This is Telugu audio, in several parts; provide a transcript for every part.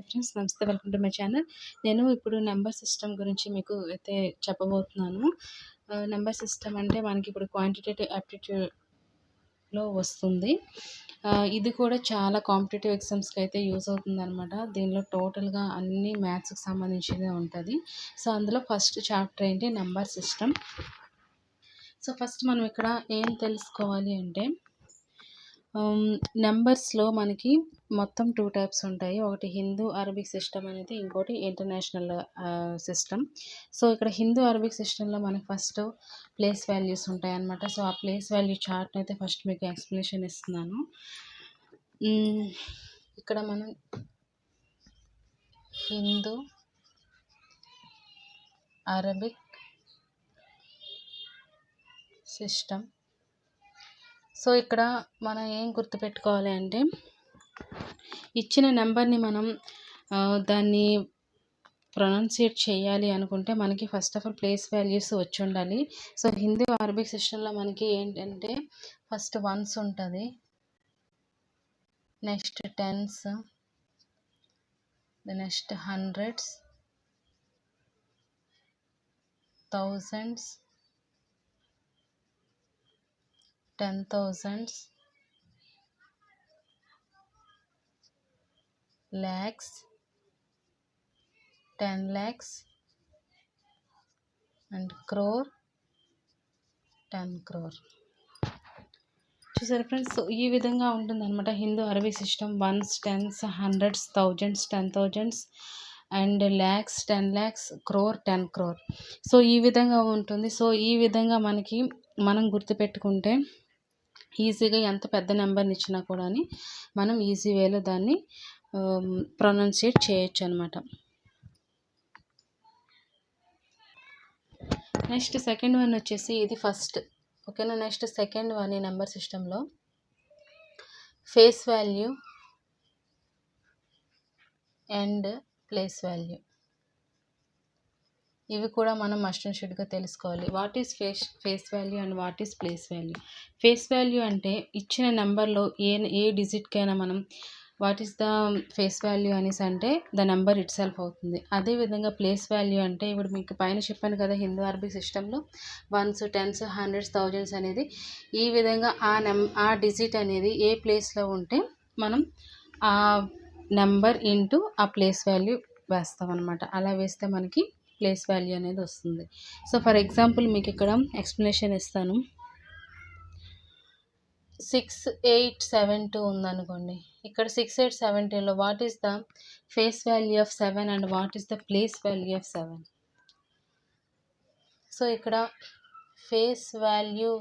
హాయ్ ఫ్రెండ్స్, నమస్తే. Welcome to my channel. నేను ఇప్పుడు నెంబర్ సిస్టమ్ గురించి మీకు అయితే చెప్పబోతున్నాను. నెంబర్ సిస్టమ్ అంటే మనకి ఇప్పుడు క్వాంటిటేటివ్ యాప్టిట్యూడ్లో వస్తుంది. ఇది కూడా చాలా కాంపిటేటివ్ ఎగ్జామ్స్కి అయితే యూజ్ అవుతుందన్నమాట. దీనిలో టోటల్గా అన్ని మ్యాథ్స్కి సంబంధించినదే ఉంటుంది. సో అందులో ఫస్ట్ చాప్టర్ ఏంటి, నెంబర్ సిస్టమ్. సో ఫస్ట్ మనం ఇక్కడ ఏం తెలుసుకోవాలి అంటే, నెంబర్స్లో మనకి మొత్తం 2 టైప్స్ ఉంటాయి. ఒకటి హిందూ అరబిక్ సిస్టమ్ అనేది, ఇంకోటి ఇంటర్నేషనల్ సిస్టమ్. సో ఇక్కడ హిందూ అరబిక్ సిస్టంలో మనకి ఫస్ట్ ప్లేస్ వాల్యూస్ ఉంటాయి అన్నమాట. సో ఆ ప్లేస్ వాల్యూ చార్ట్ అయితే ఫస్ట్ మీకు ఎక్స్ప్లెనేషన్ ఇస్తున్నాను. ఇక్కడ మనం హిందూ అరబిక్ సిస్టమ్. సో ఇక్కడ మనం ఏం గుర్తుపెట్టుకోవాలి అంటే, ఇచ్చిన నెంబర్ని మనం దాన్ని ప్రొనౌన్సియేట్ చేయాలి అనుకుంటే మనకి first of all place values వచ్చి ఉండాలి. సో హిందీ అరబిక్ సిస్టంలో మనకి ఏంటంటే ఫస్ట్ వన్స్ ఉంటుంది, next tens, next hundreds, thousands, 10,000s, lakhs, 10 lakhs, and crore, 10 crore. చూసారు ఫ్రెండ్స్, సో ఈ విధంగా ఉంటుంది అనమాట Hindu Arabic system. Ones, tens, hundreds, thousands, 10,000s, and lakhs, 10 lakhs, crore, 10 crore. So ఈ విధంగా ఉంటుంది. సో ఈ విధంగా మనం గుర్తుపెట్టుకుంటే ఈజీగా ఎంత పెద్ద నెంబర్ని ఇచ్చినా కూడా మనం ఈజీ వేలో దాన్ని ప్రొనౌన్సియేట్ చేయొచ్చు అనమాట. నెక్స్ట్ సెకండ్ వన్ వచ్చేసి ఇది ఫస్ట్, ఓకేనా. నెక్స్ట్ సెకండ్ వన్ ఈ నెంబర్ సిస్టంలో face value and place value. ఇవి కూడా మనం మస్ట్ అండ్ షుడ్గా తెలుసుకోవాలి. What is face value and what is place value. Face value అంటే ఇచ్చిన నెంబర్లో ఏ డిజిట్కైనా మనం what is the face value అనేసి అంటే ద నెంబర్ ఇట్ సెల్ఫ్ అవుతుంది. అదేవిధంగా ప్లేస్ వాల్యూ అంటే ఇప్పుడు మీకు పైన చెప్పాను కదా, హిందూ అరబిక్ సిస్టంలో వన్స్, టెన్స్, హండ్రెడ్స్, థౌజండ్స్ అనేది ఈ విధంగా ఆ డిజిట్ అనేది ఏ ప్లేస్లో ఉంటే మనం ఆ నెంబర్ ఇంటూ ఆ ప్లేస్ వాల్యూ వేస్తాం అనమాట. అలా వేస్తే మనకి ప్లేస్ వాల్యూ అనేది వస్తుంది. సో ఫర్ ఎగ్జాంపుల్ మీకు ఇక్కడ ఎక్స్ప్లెనేషన్ ఇస్తాను. 6872 ఉందనుకోండి. ఇక్కడ 6872లో what is the face value of 7 and what is the place value of 7. So ఇక్కడ face value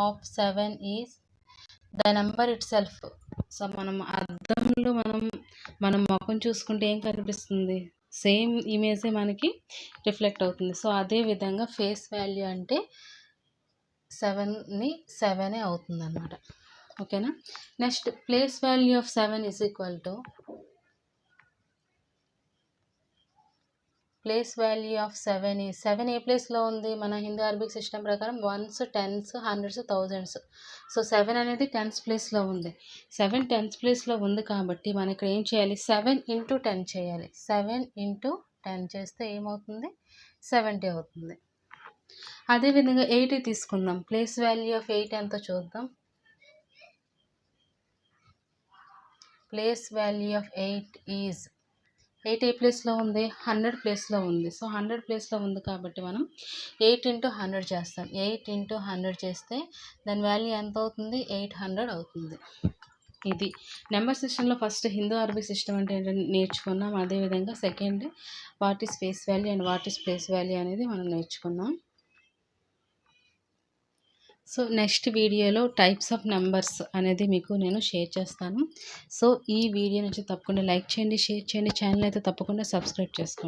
of 7 is the number itself. సో మనం అద్దంలో మనం ముఖం చూసుకుంటే ఏం కనిపిస్తుంది, సేమ్ ఇమేజే మనకి రిఫ్లెక్ట్ అవుతుంది. సో అదే విధంగా ఫేస్ వాల్యూ అంటే 7 అవుతుంది అన్నమాట, ఓకేనా. Next place value of 7 is equal to place value of 7 ఈ 7 ఏ ప్లేస్లో ఉంది మన హిందూ అరబిక్ సిస్టమ్ ప్రకారం? Ones, tens, hundreds, thousands. So 7 అనేది 10th ప్లేస్లో ఉంది. 7 10th ప్లేస్లో ఉంది కాబట్టి మనం ఇక్కడ ఏం చేయాలి, 7 × 10 చేయాలి. 7 × 10 చేస్తే ఏమవుతుంది, 70 అవుతుంది. అదేవిధంగా 8 తీసుకుందాం. ప్లేస్ వాల్యూ ఆఫ్ 8 ఎంతో చూద్దాం. ప్లేస్ వాల్యూ ఆఫ్ 8 ఈజ్ 8 ఏ ప్లేస్లో ఉంది, 100 ప్లేస్లో ఉంది. సో 100 ప్లేస్లో ఉంది కాబట్టి మనం 8 × 100 చేస్తాం. 8 × 100 చేస్తే దాని వాల్యూ ఎంత అవుతుంది, 800 అవుతుంది. ఇది నెంబర్ సిస్టంలో ఫస్ట్ హిందూ అరబిక్ సిస్టమ్ అంటే ఏంటంటే నేర్చుకున్నాం. అదేవిధంగా second what is face value and what is place value అనేది మనం నేర్చుకున్నాం. సో నెక్స్ట్ వీడియోలో టైప్స్ ఆఫ్ నెంబర్స్ అనేది మీకు నేను షేర్ చేస్తాను. సో ఈ వీడియో నుంచి తప్పకుండా లైక్ చేయండి, షేర్ చేయండి, ఛానల్ అయితే తప్పకుండా సబ్స్క్రైబ్ చేసుకోండి.